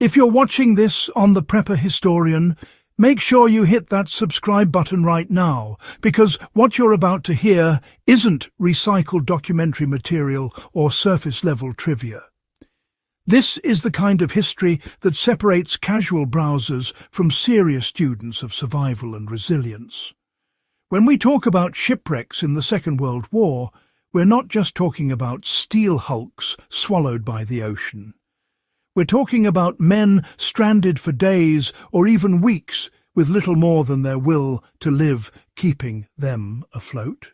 If you're watching this on the Prepper Historian, make sure you hit that subscribe button right now, because what you're about to hear isn't recycled documentary material or surface-level trivia. This is the kind of history that separates casual browsers from serious students of survival and resilience. When we talk about shipwrecks in the Second World War, we're not just talking about steel hulks swallowed by the ocean. We're talking about men stranded for days or even weeks with little more than their will to live keeping them afloat.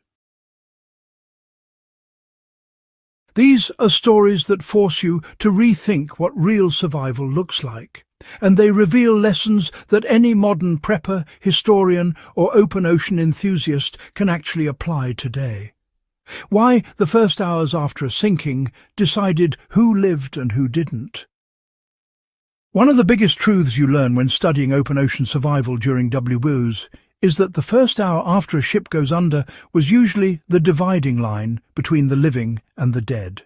These are stories that force you to rethink what real survival looks like, and they reveal lessons that any modern prepper, historian, or open ocean enthusiast can actually apply today. Why the first hours after a sinking decided who lived and who didn't. One of the biggest truths you learn when studying open ocean survival during WWIIs is that the first hour after a ship goes under was usually the dividing line between the living and the dead.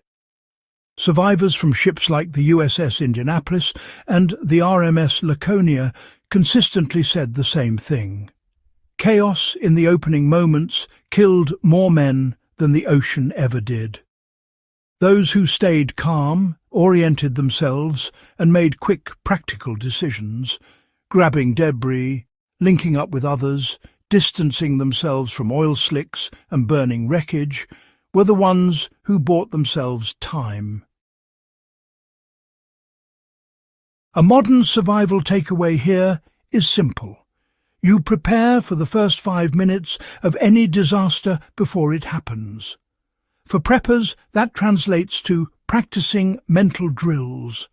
Survivors from ships like the USS Indianapolis and the RMS Laconia consistently said the same thing. Chaos in the opening moments killed more men than the ocean ever did. Those who stayed calm, oriented themselves, and made quick, practical decisions, grabbing debris, linking up with others, distancing themselves from oil slicks and burning wreckage, were the ones who bought themselves time. A modern survival takeaway here is simple. You prepare for the first 5 minutes of any disaster before it happens. For preppers, that translates to practicing mental drills.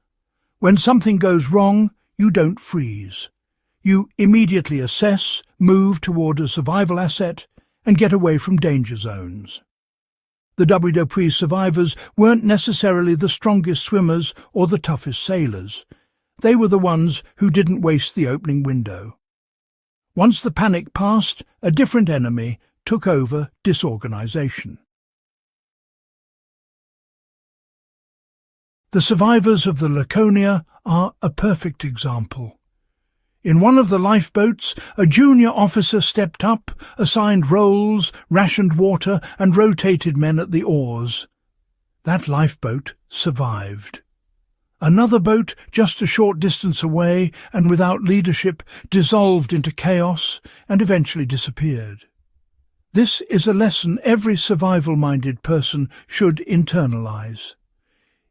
When something goes wrong, you don't freeze. You immediately assess, move toward a survival asset, and get away from danger zones. The WWII survivors weren't necessarily the strongest swimmers or the toughest sailors. They were the ones who didn't waste the opening window. Once the panic passed, a different enemy took over disorganization. The survivors of the Laconia are a perfect example. In one of the lifeboats, a junior officer stepped up, assigned roles, rationed water, and rotated men at the oars. That lifeboat survived. Another boat, just a short distance away and without leadership, dissolved into chaos and eventually disappeared. This is a lesson every survival-minded person should internalize.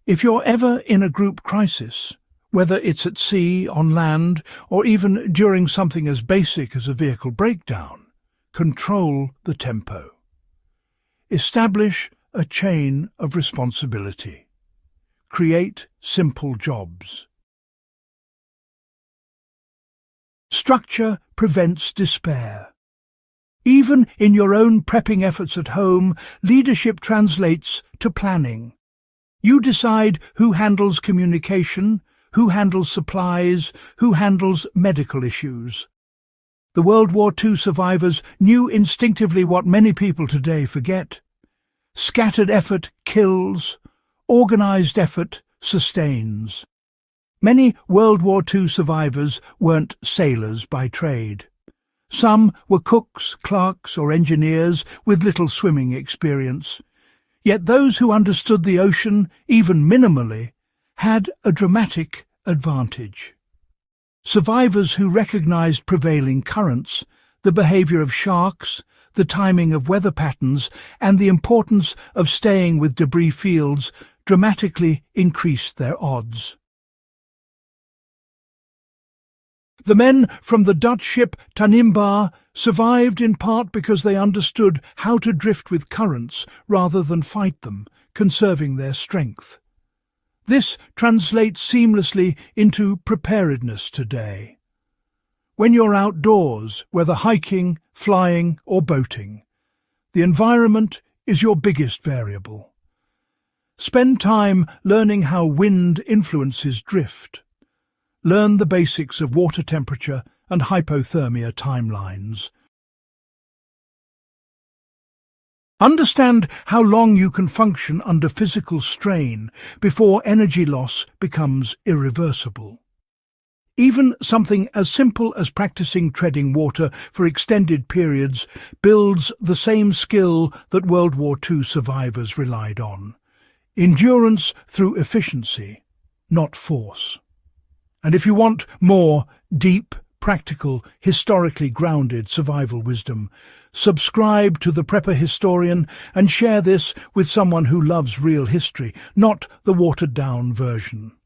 If you're ever in a group crisis, whether it's at sea, on land, or even during something as basic as a vehicle breakdown, control the tempo. Establish a chain of responsibility. Create simple jobs. Structure prevents despair. Even in your own prepping efforts at home, leadership translates to planning. You decide who handles communication, who handles supplies, who handles medical issues. The World War II survivors knew instinctively what many people today forget. Scattered effort kills, organized effort sustains. Many World War II survivors weren't sailors by trade. Some were cooks, clerks, or engineers with little swimming experience. Yet those who understood the ocean, even minimally, had a dramatic advantage. Survivors who recognized prevailing currents, the behavior of sharks, the timing of weather patterns, and the importance of staying with debris fields dramatically increased their odds. The men from the Dutch ship Tanimbar survived in part because they understood how to drift with currents rather than fight them, conserving their strength. This translates seamlessly into preparedness today. When you're outdoors, whether hiking, flying, or boating, the environment is your biggest variable. Spend time learning how wind influences drift. Learn the basics of water temperature and hypothermia timelines. Understand how long you can function under physical strain before energy loss becomes irreversible. Even something as simple as practicing treading water for extended periods builds the same skill that World War II survivors relied on. Endurance through efficiency, not force. And if you want more deep, practical, historically grounded survival wisdom, subscribe to The Prepper Historian and share this with someone who loves real history, not the watered-down version.